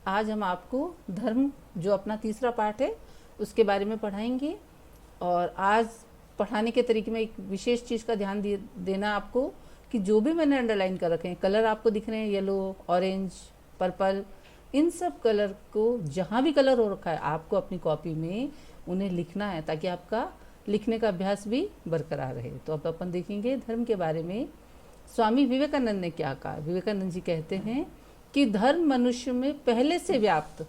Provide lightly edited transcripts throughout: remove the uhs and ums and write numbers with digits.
आज हम आपको धर्म जो अपना तीसरा पाठ है उसके बारे में पढ़ाएंगे। और आज पढ़ाने के तरीके में एक विशेष चीज़ का ध्यान देना आपको कि जो भी मैंने अंडरलाइन कर रखे हैं कलर आपको दिख रहे हैं, येलो, ऑरेंज, पर्पल, इन सब कलर को जहाँ भी कलर हो रखा है आपको अपनी कॉपी में उन्हें लिखना है ताकि आपका लिखने का अभ्यास भी बरकरार रहे। तो अब अपन देखेंगे धर्म के बारे में स्वामी विवेकानंद ने क्या कहा। विवेकानंद जी कहते हैं कि धर्म मनुष्य में पहले से व्याप्त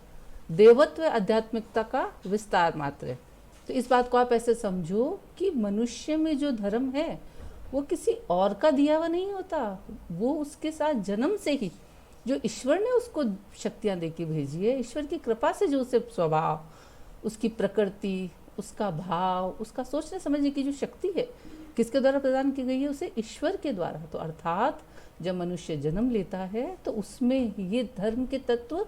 देवत्व आध्यात्मिकता का विस्तार मात्र है। तो इस बात को आप ऐसे समझो कि मनुष्य में जो धर्म है वो किसी और का दिया हुआ नहीं होता, वो उसके साथ जन्म से ही जो ईश्वर ने उसको शक्तियाँ दे के भेजी है, ईश्वर की कृपा से जो उसे स्वभाव, उसकी प्रकृति, उसका भाव, उसका सोचने समझने की जो शक्ति है किसके द्वारा प्रदान की गई है, उसे ईश्वर के द्वारा। तो अर्थात जब मनुष्य जन्म लेता है तो उसमें ये धर्म के तत्व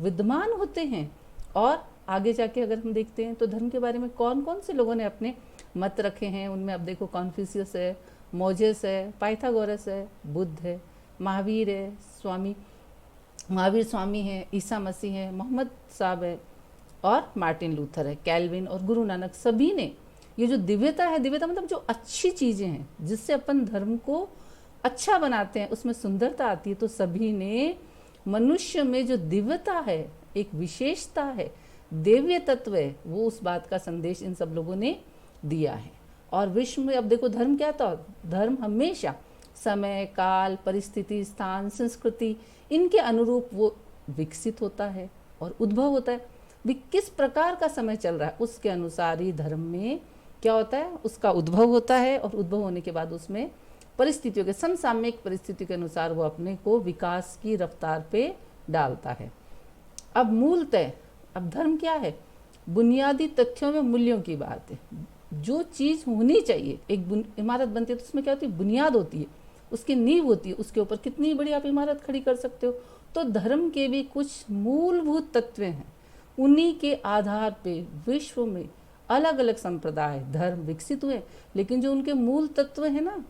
विद्यमान होते हैं। और आगे जाके अगर हम देखते हैं तो धर्म के बारे में कौन कौन से लोगों ने अपने मत रखे हैं, उनमें अब देखो कॉन्फ्यूशियस है, मोजेस है, पाइथागोरस है, बुद्ध है, महावीर है, महावीर स्वामी है, ईसा मसीह है, मोहम्मद साहब है और मार्टिन लूथर है, कैल्विन और गुरु नानक। सभी ने ये जो दिव्यता है, दिव्यता मतलब जो अच्छी चीज़ें हैं जिससे अपन धर्म को अच्छा बनाते हैं, उसमें सुंदरता आती है। तो सभी ने मनुष्य में जो दिव्यता है, एक विशेषता है, दिव्य तत्व है, वो उस बात का संदेश इन सब लोगों ने दिया है। और विश्व में अब देखो धर्म क्या था, धर्म हमेशा समय, काल, परिस्थिति, स्थान, संस्कृति, इनके अनुरूप वो विकसित होता है और उद्भव होता है। भी किस प्रकार का समय चल रहा है उसके अनुसार ही धर्म में क्या होता है, उसका उद्भव होता है। और उद्भव होने के बाद उसमें परिस्थितियों के, समसामयिक परिस्थिति के अनुसार वो अपने को विकास की रफ्तार पे डालता है। अब मूलतः अब धर्म क्या है, बुनियादी तथ्यों में मूल्यों की बात है। जो चीज़ होनी चाहिए, एक इमारत बनती है तो उसमें क्या होती है, बुनियाद होती है, उसकी नींव होती है, उसके ऊपर कितनी बड़ी आप इमारत खड़ी कर सकते हो। तो धर्म के भी कुछ मूलभूत तत्व हैं, उन्हीं के आधार पे विश्व में अलग अलग संप्रदाय धर्म विकसित हुए, लेकिन जो उनके मूल तत्व हैं ना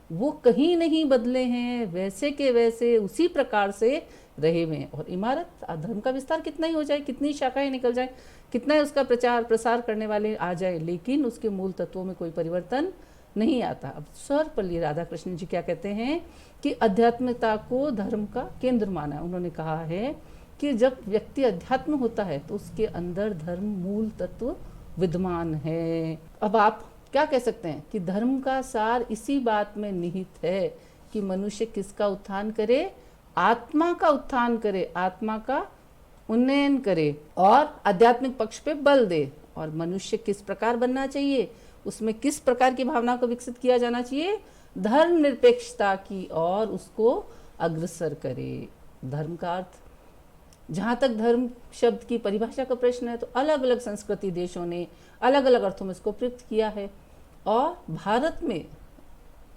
वो कहीं नहीं बदले हैं, वैसे के वैसे उसी प्रकार से रहे हुए हैं। और इमारत धर्म का विस्तार कितना ही हो जाए, कितनी शाखाएं निकल जाए, कितना ही उसका प्रचार प्रसार करने वाले आ जाए, लेकिन उसके मूल तत्वों में कोई परिवर्तन नहीं आता। अब सर्वपल्ली राधाकृष्ण जी क्या कहते हैं कि आध्यात्मिकता को धर्म का केंद्र माना है। उन्होंने कहा है कि जब व्यक्ति अध्यात्म होता है तो उसके अंदर धर्म मूल तत्व विद्यमान है। अब आप क्या कह सकते हैं कि धर्म का सार इसी बात में निहित है कि मनुष्य किसका उत्थान करे, आत्मा का उत्थान करे, आत्मा का उन्नयन करे और आध्यात्मिक पक्ष पे बल दे। और मनुष्य किस प्रकार बनना चाहिए, उसमें किस प्रकार की भावना को विकसित किया जाना चाहिए, धर्म निरपेक्षता की ओर उसको अग्रसर करे। धर्म का अर्थ, जहाँ तक धर्म शब्द की परिभाषा का प्रश्न है तो अलग अलग संस्कृति देशों ने अलग अलग अर्थों में इसको प्रयुक्त किया है। और भारत में,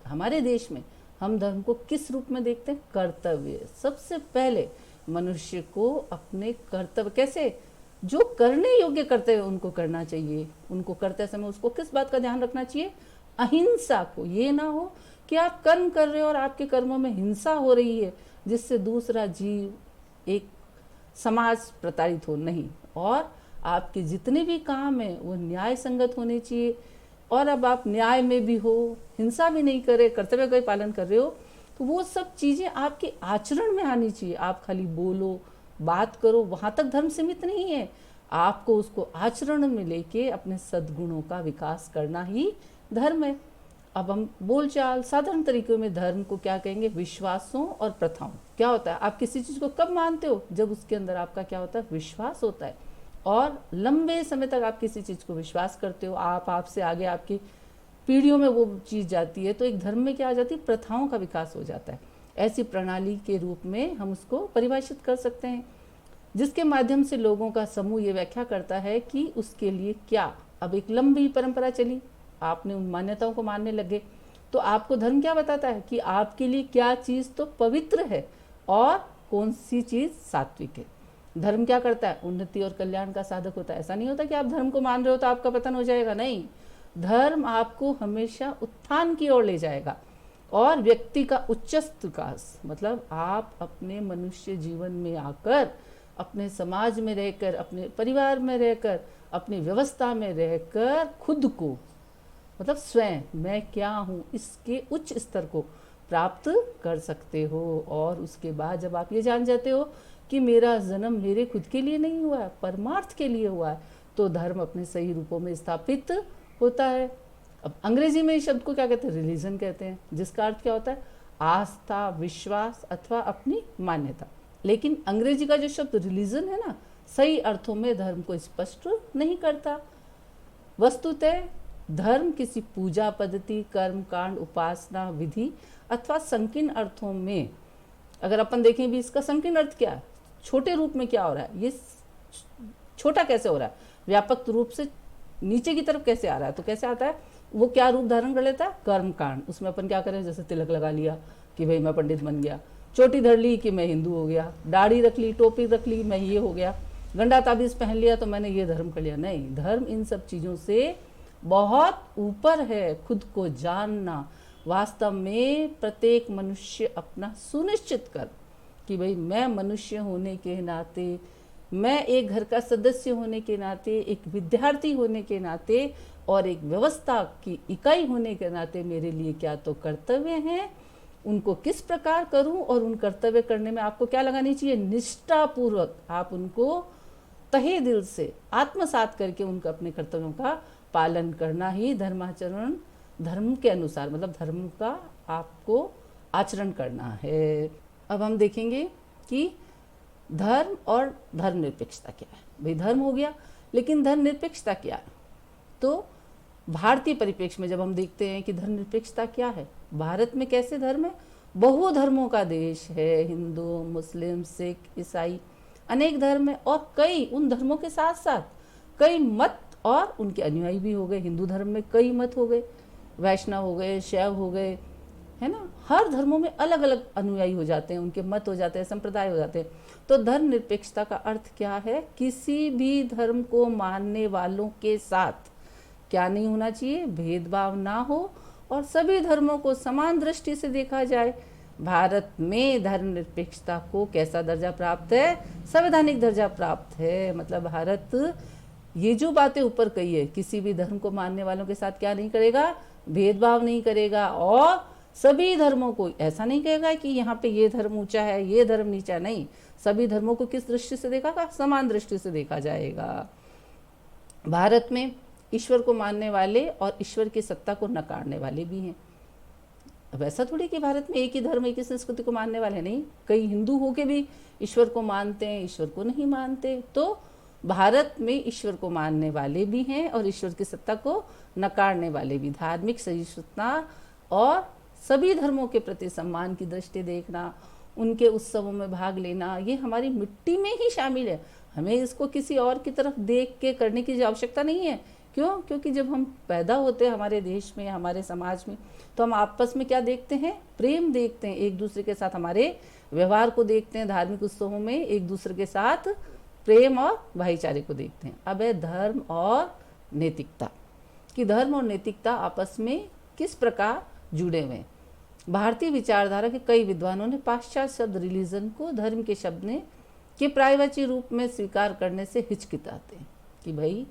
हमारे देश में हम धर्म को किस रूप में देखते हैं, कर्तव्य। सबसे पहले मनुष्य को अपने कर्तव्य, कैसे जो करने योग्य कर्तव्य उनको करना चाहिए, उनको करते समय उसको किस बात का ध्यान रखना चाहिए, अहिंसा को। ये ना हो कि आप कर्म कर रहे हो और आपके कर्मों में हिंसा हो रही है जिससे दूसरा जीव, एक समाज प्रताड़ित हो, नहीं। और आपके जितने भी काम हैं वो न्याय संगत होने चाहिए। और अब आप न्याय में भी हो, हिंसा भी नहीं करे, कर्तव्य का पालन कर रहे हो, तो वो सब चीज़ें आपके आचरण में आनी चाहिए। आप खाली बोलो, बात करो, वहाँ तक धर्म सीमित नहीं है। आपको उसको आचरण में लेके अपने सद्गुणों का विकास करना ही धर्म है। अब हम बोलचाल साधारण तरीकों में धर्म को क्या कहेंगे, विश्वासों और प्रथाओं। क्या होता है, आप किसी चीज़ को कब मानते हो, जब उसके अंदर आपका क्या होता है, विश्वास होता है। और लंबे समय तक आप किसी चीज़ को विश्वास करते हो, आपसे आगे आपकी पीढ़ियों में वो चीज़ जाती है, तो एक धर्म में क्या आ जाती है, प्रथाओं का विकास हो जाता है। ऐसी प्रणाली के रूप में हम उसको परिभाषित कर सकते हैं, जिसके माध्यम से लोगों का समूह ये व्याख्या करता है कि उसके लिए क्या। अब एक लंबी परंपरा चली, आपने उन मान्यताओं को मानने लगे, तो आपको धर्म क्या बताता है कि आपके लिए क्या चीज़ तो पवित्र है और कौन सी चीज़ सात्विक है। धर्म क्या करता है, उन्नति और कल्याण का साधक होता है। ऐसा नहीं होता कि आप धर्म को मान रहे हो तो आपका पतन हो जाएगा, नहीं। धर्म आपको हमेशा उत्थान की ओर ले जाएगा और व्यक्ति का उच्चस्त विकास, मतलब आप अपने मनुष्य जीवन में आकर अपने समाज में रहकर, अपने परिवार में रहकर, अपनी व्यवस्था में रहकर खुद को, मतलब स्वयं मैं क्या हूँ, इसके उच्च स्तर को प्राप्त कर सकते हो। और उसके बाद जब आप ये जान जाते हो कि मेरा जन्म मेरे खुद के लिए नहीं हुआ है, परमार्थ के लिए हुआ है, तो धर्म अपने सही रूपों में स्थापित होता है। अब अंग्रेजी में इस शब्द को क्या कहते हैं? रिलीजन कहते हैं, जिसका अर्थ क्या होता है? आस्था, विश्वास अथवा अपनी मान्यता। लेकिन अंग्रेजी का जो शब्द रिलीजन है ना, सही अर्थों में धर्म को स्पष्ट नहीं करता। वस्तुतः धर्म किसी पूजा पद्धति, कर्म कांड, उपासना विधि अथवा संकीर्ण अर्थों में, अगर अपन देखें भी इसका संकीर्ण अर्थ क्या है, छोटे रूप में क्या हो रहा है, ये छोटा कैसे हो रहा है, व्यापक रूप से नीचे की तरफ कैसे आ रहा है, तो कैसे आता है, वो क्या रूप धारण कर लेता है? कर्म कांड। उसमें अपन क्या करें, जैसे तिलक लगा लिया कि भाई मैं पंडित बन गया, चोटी धर ली कि मैं हिंदू हो गया, दाढ़ी रख ली, टोपी रख ली, मैं ये हो गया, गंडा ताबीज पहन लिया तो मैंने ये धर्म कर लिया। नहीं, धर्म इन सब चीज़ों से बहुत ऊपर है। खुद को जानना, वास्तव में प्रत्येक मनुष्य अपना सुनिश्चित कर कि भाई मैं मनुष्य होने के नाते, मैं एक घर का सदस्य होने के नाते, एक विद्यार्थी होने के नाते और एक व्यवस्था की इकाई होने के नाते मेरे लिए क्या तो कर्तव्य हैं, उनको किस प्रकार करूं, और उन कर्तव्य करने में आपको क्या लगानी चाहिए? निष्ठापूर्वक आप उनको तहे दिल से आत्मसात करके उनका अपने कर्तव्यों का पालन करना ही धर्माचरण, धर्म के अनुसार, मतलब धर्म का आपको आचरण करना है। अब हम देखेंगे कि धर्म और धर्मनिरपेक्षता क्या है। भाई धर्म हो गया, लेकिन धर्मनिरपेक्षता क्या है? तो भारतीय परिप्रेक्ष्य में जब हम देखते हैं कि धर्मनिरपेक्षता क्या है, भारत में कैसे धर्म है? बहुधर्मों का देश है, हिंदू, मुस्लिम, सिख, ईसाई, अनेक धर्म है, और कई उन धर्मों के साथ साथ कई मत और उनके अनुयायी भी हो गए। हिंदू धर्म में कई मत हो गए, वैष्णव हो गए, शैव हो गए, है ना। हर धर्मों में अलग अलग अनुयायी हो जाते हैं, उनके मत हो जाते हैं, संप्रदाय हो जाते हैं। तो धर्मनिरपेक्षता का अर्थ क्या है? किसी भी धर्म को मानने वालों के साथ क्या नहीं होना चाहिए? भेदभाव ना हो, और सभी धर्मों को समान दृष्टि से देखा जाए। भारत में धर्मनिरपेक्षता को कैसा दर्जा प्राप्त है? संवैधानिक दर्जा प्राप्त है। मतलब भारत ये जो बातें ऊपर कही है, किसी भी धर्म को मानने वालों के साथ क्या नहीं करेगा? भेदभाव नहीं करेगा, और सभी धर्मों को ऐसा नहीं कहेगा कि यहाँ पे ये धर्म ऊंचा है, ये धर्म नीचा। नहीं, सभी धर्मों को किस दृष्टि से देखा? समान दृष्टि से देखा जाएगा। भारत में ईश्वर को मानने वाले और ईश्वर की सत्ता को नकारने वाले भी हैं। अब ऐसा थोड़ी कि भारत में एक ही धर्म, एक ही संस्कृति को मानने वाले नहीं, कई हिंदू होके भी ईश्वर को मानते हैं, ईश्वर को नहीं मानते। तो भारत में ईश्वर को मानने वाले भी हैं और ईश्वर की सत्ता को नकारने वाले भी। धार्मिक सहिष्णुता और सभी धर्मों के प्रति सम्मान की दृष्टि देखना, उनके उत्सवों में भाग लेना, ये हमारी मिट्टी में ही शामिल है। हमें इसको किसी और की तरफ देख के करने की आवश्यकता नहीं है। क्यों? क्योंकि जब हम पैदा होते हैं हमारे देश में, हमारे समाज में, तो हम आपस में क्या देखते हैं? प्रेम देखते हैं, एक दूसरे के साथ हमारे व्यवहार को देखते हैं। धार्मिक उत्सवों में एक दूसरे के साथ प्रेम और भाईचारे को देखते हैं। अब है धर्म और नैतिकता, कि धर्म और नैतिकता आपस में किस प्रकार जुड़े हुए हैं। भारतीय विचारधारा के कई विद्वानों ने पाश्चात्य शब्द रिलीजन को धर्म के शब्द ने के पर्यायवाची रूप में स्वीकार करने से हिचकिचाते हैं कि भाई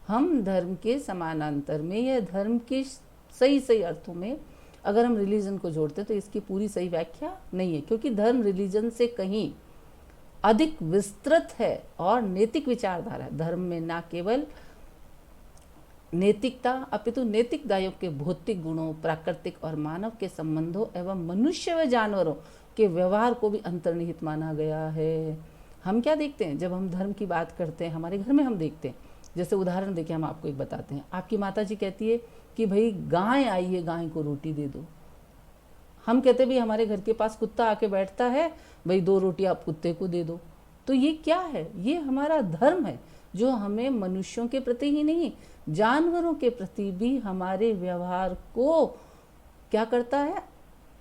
हम धर्म के समानांतर में या धर्म के सही सही अर्थों में अगर हम रिलीजन को जोड़ते हैं तो इसकी पूरी सही व्याख्या नहीं है, क्योंकि धर्म रिलीजन से कहीं अधिक विस्तृत है और नैतिक विचारधारा। धर्म में न केवल नैतिकता अपितु नैतिक दायों के भौतिक गुणों, प्राकृतिक और मानव के संबंधों एवं मनुष्य व जानवरों के व्यवहार को भी अंतर्निहित माना गया है। हम क्या देखते हैं जब हम धर्म की बात करते हैं? हमारे घर में हम देखते हैं, जैसे उदाहरण देके हम आपको एक बताते हैं। आपकी माता जी कहती है कि भाई गाय आई है, गाय को रोटी दे दो। हम कहते भाई हमारे घर के पास कुत्ता आके बैठता है, भाई 2 रोटी आप कुत्ते को दे दो। तो ये क्या है? ये हमारा धर्म है, जो हमें मनुष्यों के प्रति ही नहीं, जानवरों के प्रति भी हमारे व्यवहार को क्या करता है?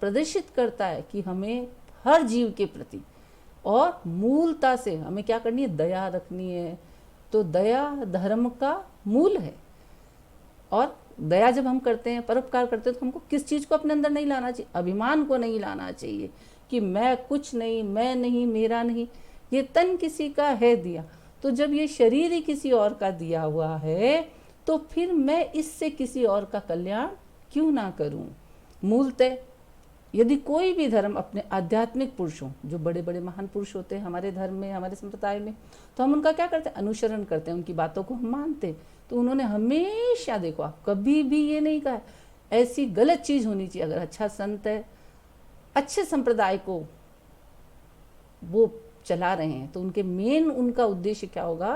प्रदर्शित करता है कि हमें हर जीव के प्रति और मूलता से हमें क्या करनी है? दया रखनी है। तो दया धर्म का मूल है। और दया जब हम करते हैं, परोपकार करते हैं, तो हमको किस चीज़ को अपने अंदर नहीं लाना चाहिए? अभिमान को नहीं लाना चाहिए कि मैं कुछ नहीं, मैं नहीं, मेरा नहीं। ये तन किसी का है दिया, तो जब ये शरीर ही किसी और का दिया हुआ है तो फिर मैं इससे किसी और का कल्याण क्यों ना करूं। मूलतः यदि कोई भी धर्म अपने आध्यात्मिक पुरुषों, जो बड़े बड़े महान पुरुष होते हैं हमारे धर्म में, हमारे संप्रदाय में, तो हम उनका क्या करते हैं, अनुसरण करते हैं, उनकी बातों को हम मानते हैं। तो उन्होंने हमेशा, देखो आप, कभी भी ये नहीं कहा ऐसी गलत चीज होनी चाहिए। अगर अच्छा संत है, अच्छे संप्रदाय को वो चला रहे हैं, तो उनके मेन उनका उद्देश्य क्या होगा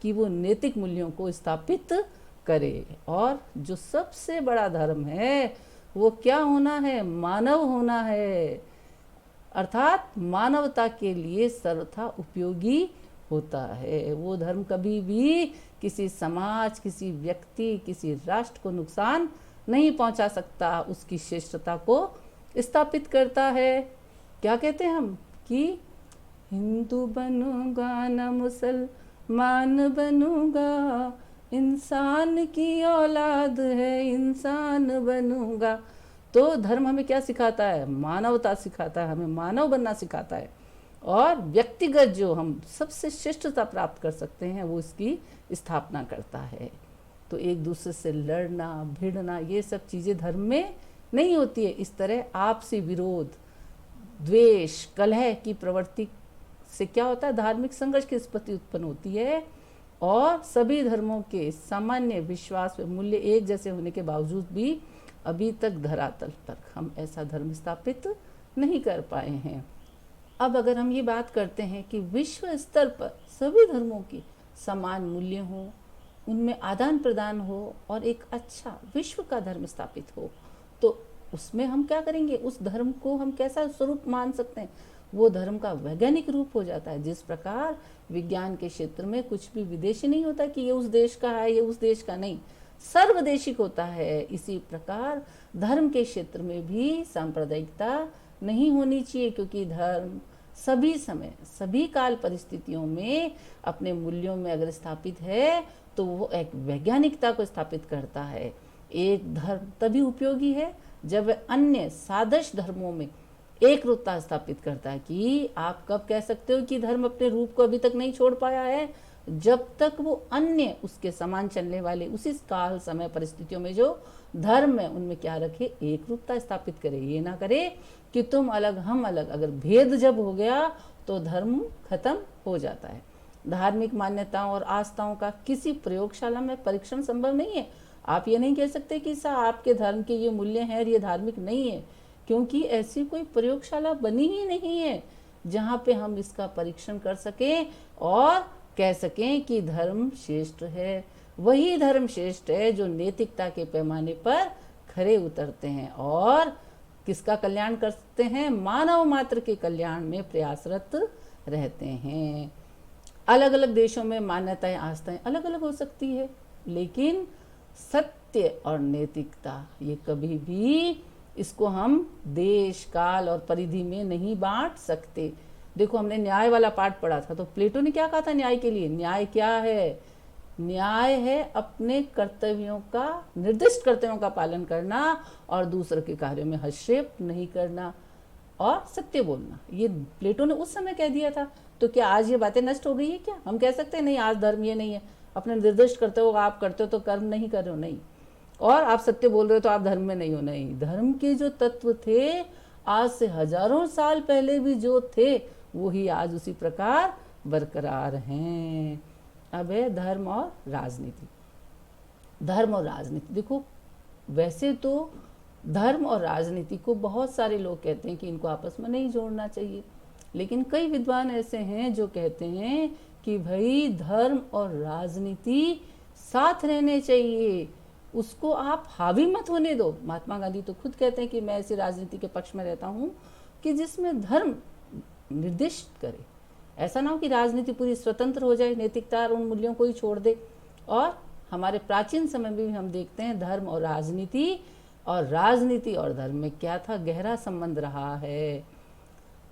कि वो नैतिक मूल्यों को स्थापित करे। और जो सबसे बड़ा धर्म है वो क्या होना है, मानव होना है, अर्थात मानवता के लिए सर्वथा उपयोगी होता है। वो धर्म कभी भी किसी समाज, किसी व्यक्ति, किसी राष्ट्र को नुकसान नहीं पहुंचा सकता, उसकी श्रेष्ठता को स्थापित करता है। क्या कहते हैं हम कि हिंदू बनूंगा न मुसलमान बनूंगा, इंसान की औलाद है इंसान बनूंगा। तो धर्म हमें क्या सिखाता है, मानवता सिखाता है, हमें मानव बनना सिखाता है। और व्यक्तिगत जो हम सबसे श्रेष्ठता प्राप्त कर सकते हैं वो इसकी स्थापना करता है। तो एक दूसरे से लड़ना भिड़ना ये सब चीज़ें धर्म में नहीं होती है। इस तरह आपसी विरोध, द्वेष, कलह की प्रवृत्ति से क्या होता है, धार्मिक संघर्ष की उत्पत्ति उत्पन्न होती है। और सभी धर्मों के सामान्य विश्वास व मूल्य एक जैसे होने के बावजूद भी अभी तक धरातल पर हम ऐसा धर्म स्थापित नहीं कर पाए हैं। अब अगर हम ये बात करते हैं कि विश्व स्तर पर सभी धर्मों की समान मूल्य हो, उनमें आदान प्रदान हो और एक अच्छा विश्व का धर्म स्थापित हो, तो उसमें हम क्या करेंगे, उस धर्म को हम कैसा स्वरूप मान सकते हैं, वो धर्म का वैज्ञानिक रूप हो जाता है। जिस प्रकार विज्ञान के क्षेत्र में कुछ भी विदेशी नहीं होता कि ये उस देश का है, ये उस देश का नहीं, सर्वदेशिक होता है। इसी प्रकार धर्म के क्षेत्र में भी सांप्रदायिकता नहीं होनी चाहिए, क्योंकि धर्म सभी समय, सभी काल परिस्थितियों में अपने मूल्यों में अगर स्थापित है तो वो एक वैज्ञानिकता को स्थापित करता है। एक धर्म तभी उपयोगी है जब वह अन्य सादृश धर्मों में एक रूपता स्थापित करता है। कि आप कब कह सकते हो कि धर्म अपने रूप को अभी तक नहीं छोड़ पाया है, जब तक वो अन्य उसके समान चलने वाले उसी काल समय परिस्थितियों में जो धर्म है उनमें क्या रखे, एक रूपता स्थापित करे। ये ना करे कि तुम अलग हम अलग। अगर भेद जब हो गया तो धर्म खत्म हो जाता है। धार्मिक मान्यताओं और आस्थाओं का किसी प्रयोगशाला में परीक्षण संभव नहीं है। आप ये नहीं कह सकते कि आपके धर्म के ये मूल्य हैं और ये धार्मिक नहीं है, क्योंकि ऐसी कोई प्रयोगशाला बनी ही नहीं है जहाँ पे हम इसका परीक्षण कर सकें और कह सकें कि धर्म श्रेष्ठ है। वही धर्म श्रेष्ठ है जो नैतिकता के पैमाने पर खरे उतरते हैं और किसका कल्याण करते हैं, मानव मात्र के कल्याण में प्रयासरत रहते हैं। अलग अलग देशों में मान्यताएं, आस्थाएं अलग अलग हो सकती है, लेकिन सत्य और नैतिकता ये कभी भी, इसको हम देश, काल और परिधि में नहीं बांट सकते। देखो हमने न्याय वाला पाठ पढ़ा था, तो प्लेटो ने क्या कहा था न्याय के लिए, न्याय क्या है, न्याय है अपने कर्तव्यों का, निर्दिष्ट कर्तव्यों का पालन करना और दूसरों के कार्यों में हस्तक्षेप नहीं करना और सत्य बोलना। ये प्लेटो ने उस समय कह दिया था। तो क्या आज ये बातें नष्ट हो गई है क्या? हम कह सकते हैं नहीं आज धर्म ये नहीं है, अपने निर्दिष्ट कर्तव्यों का आप करते हो तो कर्म नहीं कर रहे हो, नहीं, और आप सत्य बोल रहे हो तो आप धर्म में नहीं हो, नहीं। धर्म के जो तत्व थे आज से हजारों साल पहले भी जो थे वही आज उसी प्रकार बरकरार हैं। अब है धर्म और राजनीति। धर्म और राजनीति, देखो वैसे तो धर्म और राजनीति को बहुत सारे लोग कहते हैं कि इनको आपस में नहीं जोड़ना चाहिए, लेकिन कई विद्वान ऐसे हैं जो कहते हैं कि भाई धर्म और राजनीति साथ रहने चाहिए, उसको आप हावी मत होने दो। महात्मा गांधी तो खुद कहते हैं कि मैं ऐसी राजनीति के पक्ष में रहता हूँ कि जिसमें धर्म निर्दिष्ट करे। ऐसा ना हो कि राजनीति पूरी स्वतंत्र हो जाए, नैतिकता और उन मूल्यों को ही छोड़ दे। और हमारे प्राचीन समय में भी हम देखते हैं धर्म और राजनीति और धर्म में क्या था, गहरा संबंध रहा है।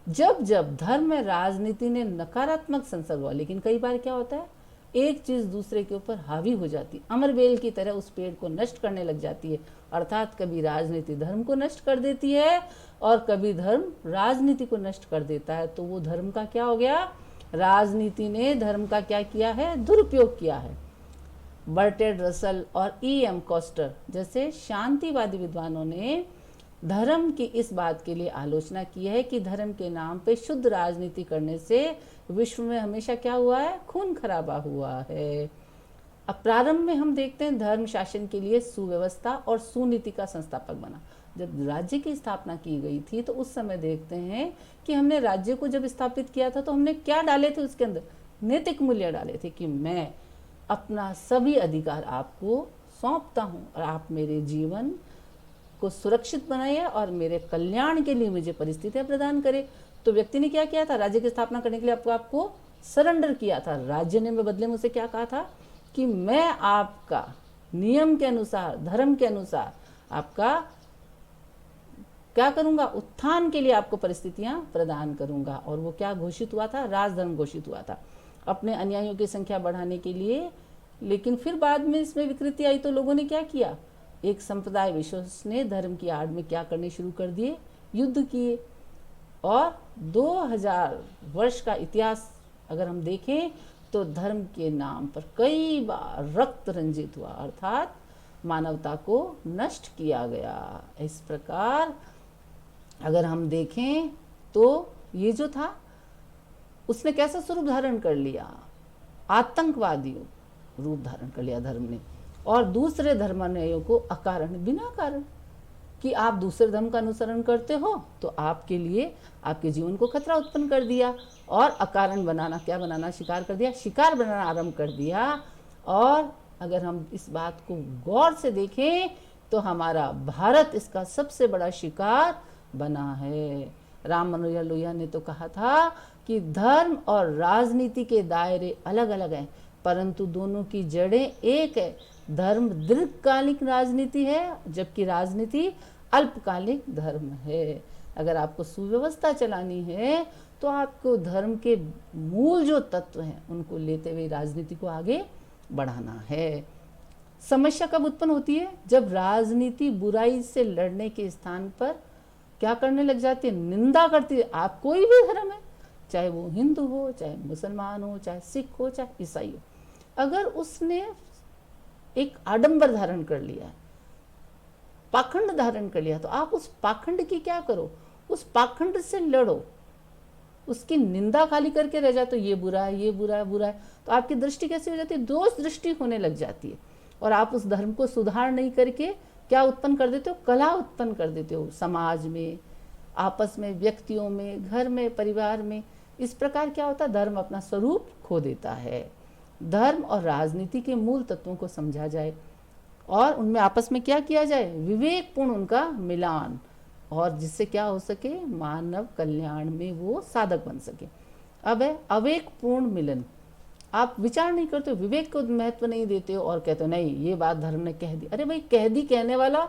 जब जब धर्म में राजनीति ने नकारात्मक संसर्ग हुआ, लेकिन कई बार क्या होता है एक चीज दूसरे के ऊपर हावी हो जाती, अमरबेल की तरह उस पेड़ को नष्ट करने लग जाती है। अर्थात कभी राजनीति धर्म को नष्ट कर देती है और कभी धर्म राजनीति को नष्ट कर देता है। तो वो धर्म का क्या हो गया, राजनीति ने धर्म का क्या किया है, दुरुपयोग किया है। बर्टेड रसल और E.M. कॉस्टर जैसे शांतिवादी विद्वानों ने धर्म की इस बात के लिए आलोचना की है कि धर्म के नाम पे शुद्ध राजनीति करने से विश्व में हमेशा क्या हुआ है, खून खराबा हुआ है। अब प्रारंभ में हम देखते हैं धर्म शासन के लिए सुव्यवस्था और सुनीति का संस्थापक बना। जब राज्य की स्थापना की गई थी तो उस समय देखते हैं कि हमने राज्य को जब स्थापित किया था तो हमने क्या डाले थे उसके अंदर, नैतिक मूल्य डाले थे कि मैं अपना सभी अधिकार आपको सौंपता हूँ और आप मेरे जीवन को सुरक्षित बनाइए और मेरे कल्याण के लिए मुझे परिस्थितियां प्रदान करें। तो व्यक्ति ने क्या किया था, राज्य की स्थापना करने के लिए आपको सरेंडर किया था। राज्य ने बदले में उसे क्या कहा था कि मैं आपका नियम के अनुसार, धर्म के अनुसार आपका क्या करूंगा, उत्थान के लिए आपको परिस्थितियां प्रदान करूंगा। और वो क्या घोषित हुआ था, राजधर्म घोषित हुआ था अपने अनुयायियों की संख्या बढ़ाने के लिए। लेकिन फिर बाद में इसमें विकृति आई तो लोगों ने क्या किया, एक संप्रदाय विशेष ने धर्म की आड़ में क्या करने शुरू कर दिए, युद्ध किए। और 2000 वर्ष का इतिहास अगर हम देखें तो धर्म के नाम पर कई बार रक्त रंजित हुआ, अर्थात मानवता को नष्ट किया गया। इस प्रकार अगर हम देखें तो ये जो था उसने कैसा स्वरूप धारण कर लिया, आतंकवादी रूप धारण कर लिया धर्म ने। और दूसरे धर्मानुयायियों को अकारण, बिना कारण कि आप दूसरे धर्म का अनुसरण करते हो तो आपके लिए आपके जीवन को खतरा उत्पन्न कर दिया। और अकारण बनाना, क्या बनाना, शिकार कर दिया, शिकार बनाना आरंभ कर दिया। और अगर हम इस बात को गौर से देखें तो भारत इसका सबसे बड़ा शिकार बना है। राम मनोहर लोहिया ने तो कहा था कि धर्म और राजनीति के दायरे अलग अलग हैं परंतु दोनों की जड़ें एक है। धर्म दीर्घकालिक राजनीति है जबकि राजनीति अल्पकालिक धर्म है। अगर आपको सुव्यवस्था चलानी है तो आपको धर्म के मूल जो तत्व हैं उनको लेते हुए राजनीति को आगे बढ़ाना है। समस्या कब उत्पन्न होती है, जब राजनीति बुराई से लड़ने के स्थान पर क्या करने लग जाती है, निंदा करती है। आप कोई भी धर्म है, चाहे वो हिंदू हो, चाहे मुसलमान हो, चाहे सिख हो, चाहे ईसाई हो, अगर उसने एक आडंबर धारण कर लिया, पाखंड धारण कर लिया, तो आप उस पाखंड की क्या करो, उस पाखंड से लड़ो। उसकी निंदा खाली करके रह जाए तो ये बुरा है, ये बुरा है, बुरा है, तो आपकी दृष्टि कैसी हो जाती है, दोष दृष्टि होने लग जाती है। और आप उस धर्म को सुधार नहीं करके क्या उत्पन्न कर देते हो, कलह उत्पन्न कर देते हो, समाज में, आपस में, व्यक्तियों में, घर में, परिवार में। इस प्रकार क्या होता है, धर्म अपना स्वरूप खो देता है। धर्म और राजनीति के मूल तत्वों को समझा जाए और उनमें आपस में क्या किया जाए, विवेकपूर्ण उनका मिलान, और जिससे क्या हो सके, मानव कल्याण में वो साधक बन सके। अब है अविवेकपूर्ण मिलन। आप विचार नहीं करते हो, विवेक को महत्व नहीं देते हो और कहते हो नहीं ये बात धर्म ने कह दी। अरे भाई, कह दी कहने वाला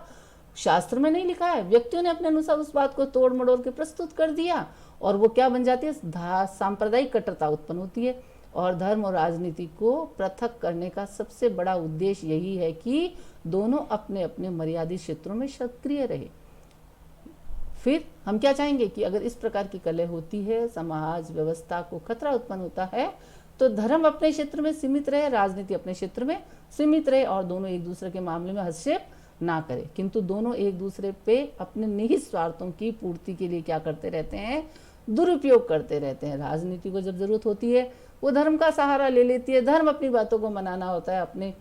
शास्त्र में नहीं लिखा है, व्यक्तियों ने अपने अनुसार उस बात को तोड़ मड़ोड़ के प्रस्तुत कर दिया और वो क्या बन जाती है, सांप्रदायिक कट्टरता उत्पन्न होती है। और धर्म और राजनीति को पृथक करने का सबसे बड़ा उद्देश्य यही है कि दोनों अपने अपने मर्यादित क्षेत्रों में सक्रिय रहे। फिर हम क्या चाहेंगे कि अगर इस प्रकार की कलह होती है, समाज व्यवस्था को खतरा उत्पन्न होता है, तो धर्म अपने क्षेत्र में सीमित रहे, राजनीति अपने क्षेत्र में सीमित रहे और दोनों एक दूसरे के मामले में हस्तक्षेप ना करे, किंतु दोनों एक दूसरे पे अपने निहित स्वार्थों की पूर्ति के लिए क्या करते रहते हैं, दुरुपयोग करते रहते हैं। राजनीति को जब जरूरत होती है वो धर्म का सहारा ले लेती है, धर्म अपनी बातों को मनाना होता है, अपने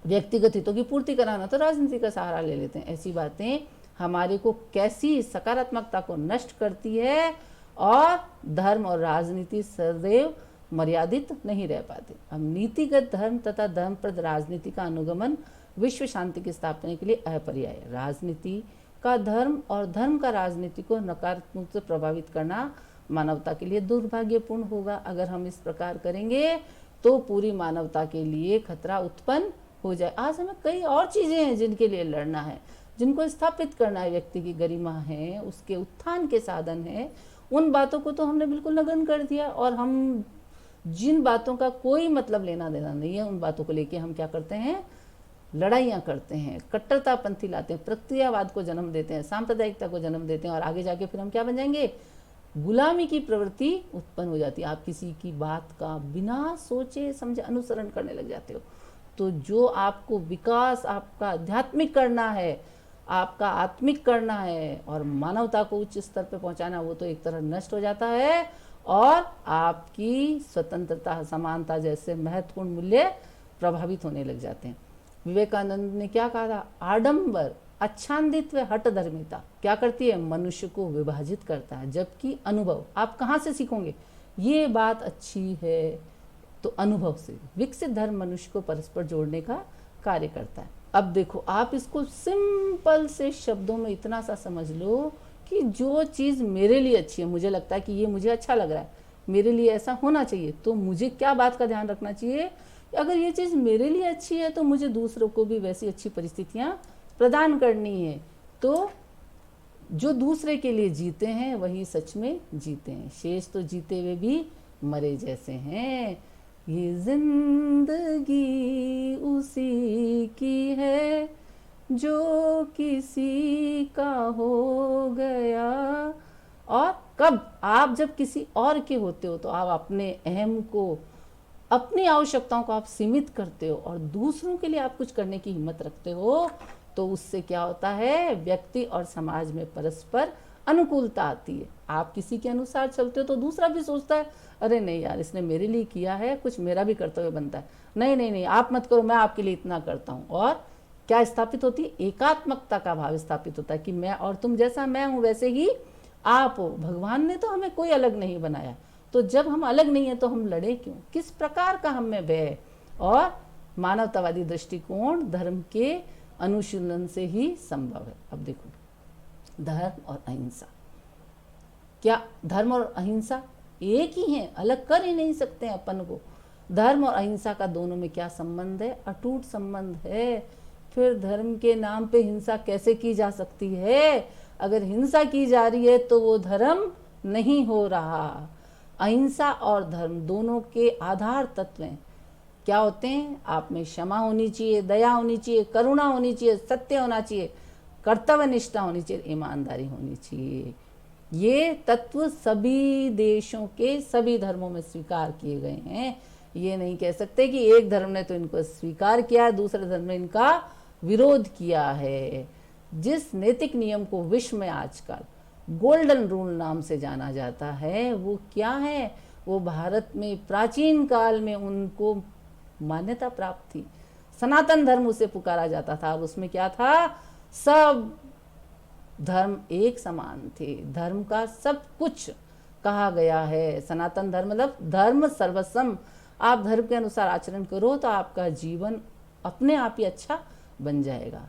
व्यक्तिगत हितों की पूर्ति कराना तो राजनीति का सहारा ले लेते हैं। ऐसी बातें हमारे को कैसी सकारात्मकता को नष्ट करती है और धर्म और राजनीति सदैव मर्यादित नहीं रह पाते। अब नीतिगत धर्म तथा धर्मप्रद राजनीति का अनुगमन विश्व शांति की स्थापना के लिए अपरिहार्य है। राजनीति का धर्म और धर्म का राजनीति को नकारात्मक रूप से प्रभावित करना मानवता के लिए दुर्भाग्यपूर्ण होगा। अगर हम इस प्रकार करेंगे तो पूरी मानवता के लिए खतरा उत्पन्न हो जाए। आज हमें कई और चीजें हैं जिनके लिए लड़ना है, जिनको स्थापित करना है, व्यक्ति की गरिमा है, उसके उत्थान के साधन है, उन बातों को तो हमने बिल्कुल नगण्य कर दिया और हम जिन बातों का कोई मतलब लेना देना नहीं है उन बातों को लेके हम क्या करते हैं, लड़ाइयाँ करते हैं, कट्टरतापंथी लाते हैं, प्रक्रियावाद को जन्म देते हैं, सांप्रदायिकता को जन्म देते हैं और आगे जाके फिर हम क्या बन जाएंगे, गुलामी की प्रवृत्ति उत्पन्न हो जाती है। आप किसी की बात का बिना सोचे समझे अनुसरण करने लग जाते हो। तो जो आपको विकास आपका आध्यात्मिक करना है, आपका आत्मिक करना है और मानवता को उच्च स्तर पे पहुंचाना, वो तो एक तरह नष्ट हो जाता है और आपकी स्वतंत्रता, समानता जैसे महत्वपूर्ण मूल्य प्रभावित होने लग जाते हैं। विवेकानंद ने क्या कहा था? आडंबर, अच्छादित्व, हठ धर्मिता क्या करती है? मनुष्य को विभाजित करता है। जबकि अनुभव, आप कहाँ से सीखोगे ये बात अच्छी है? तो अनुभव से। विकसित धर्म मनुष्य को परस्पर जोड़ने का कार्य करता है। अब देखो, आप इसको सिंपल से शब्दों में इतना सा समझ लो कि जो चीज़ मेरे लिए अच्छी है, मुझे लगता है कि ये मुझे अच्छा लग रहा है, मेरे लिए ऐसा होना चाहिए, तो मुझे क्या बात का ध्यान रखना चाहिए? अगर ये चीज़ मेरे लिए अच्छी है तो मुझे दूसरों को भी वैसी अच्छी परिस्थितियाँ प्रदान करनी है। तो जो दूसरे के लिए जीते हैं वही सच में जीते हैं। शेष तो जीते हुए भी मरे जैसे हैं। ये जिंदगी उसी की है जो किसी का हो गया। और कब आप जब किसी और के होते हो तो आप अपने अहम को, अपनी आवश्यकताओं को आप सीमित करते हो और दूसरों के लिए आप कुछ करने की हिम्मत रखते हो। तो उससे क्या होता है? व्यक्ति और समाज में परस्पर अनुकूलता आती है। आप किसी के अनुसार चलते हो तो दूसरा भी सोचता है, अरे नहीं यार, इसने मेरे लिए किया है, कुछ मेरा भी कर्तव्य बनता है। नहीं नहीं नहीं, आप मत करो, मैं आपके लिए इतना करता हूँ। और क्या स्थापित होती है? एकात्मकता का भाव स्थापित होता है कि मैं और तुम जैसा मैं हूँ वैसे ही आप हो। भगवान ने तो हमें कोई अलग नहीं बनाया, तो जब हम अलग नहीं है तो हम लड़े क्यों? किस प्रकार का हम में भय? और मानवतावादी दृष्टिकोण धर्म के अनुशीलन से ही संभव है। अब देखो, धर्म और अहिंसा, क्या धर्म और अहिंसा एक ही हैं? अलग कर ही नहीं सकते हैं अपन को। धर्म और अहिंसा का दोनों में क्या संबंध है? अटूट संबंध है। फिर धर्म के नाम पे हिंसा कैसे की जा सकती है? अगर हिंसा की जा रही है तो वो धर्म नहीं हो रहा। अहिंसा और धर्म दोनों के आधार तत्व हैं। क्या होते हैं? आप में क्षमा होनी चाहिए, दया होनी चाहिए, करुणा होनी चाहिए, सत्य होना चाहिए, कर्तव्य निष्ठा होनी चाहिए, ईमानदारी होनी चाहिए। ये तत्व सभी देशों के सभी धर्मों में स्वीकार किए गए हैं। ये नहीं कह सकते कि एक धर्म ने तो इनको स्वीकार किया है, दूसरे धर्म ने इनका विरोध किया है। जिस नैतिक नियम को विश्व में आजकल गोल्डन रूल नाम से जाना जाता है, वो क्या है? वो भारत में प्राचीन काल में उनको मान्यता प्राप्त थी। सनातन धर्म उसे पुकारा जाता था और उसमें क्या था? सब धर्म एक समान थे, धर्म का सब कुछ कहा गया है। सनातन धर्म मतलब धर्म सर्वसम। आप धर्म के अनुसार आचरण करो तो आपका जीवन अपने आप ही अच्छा बन जाएगा।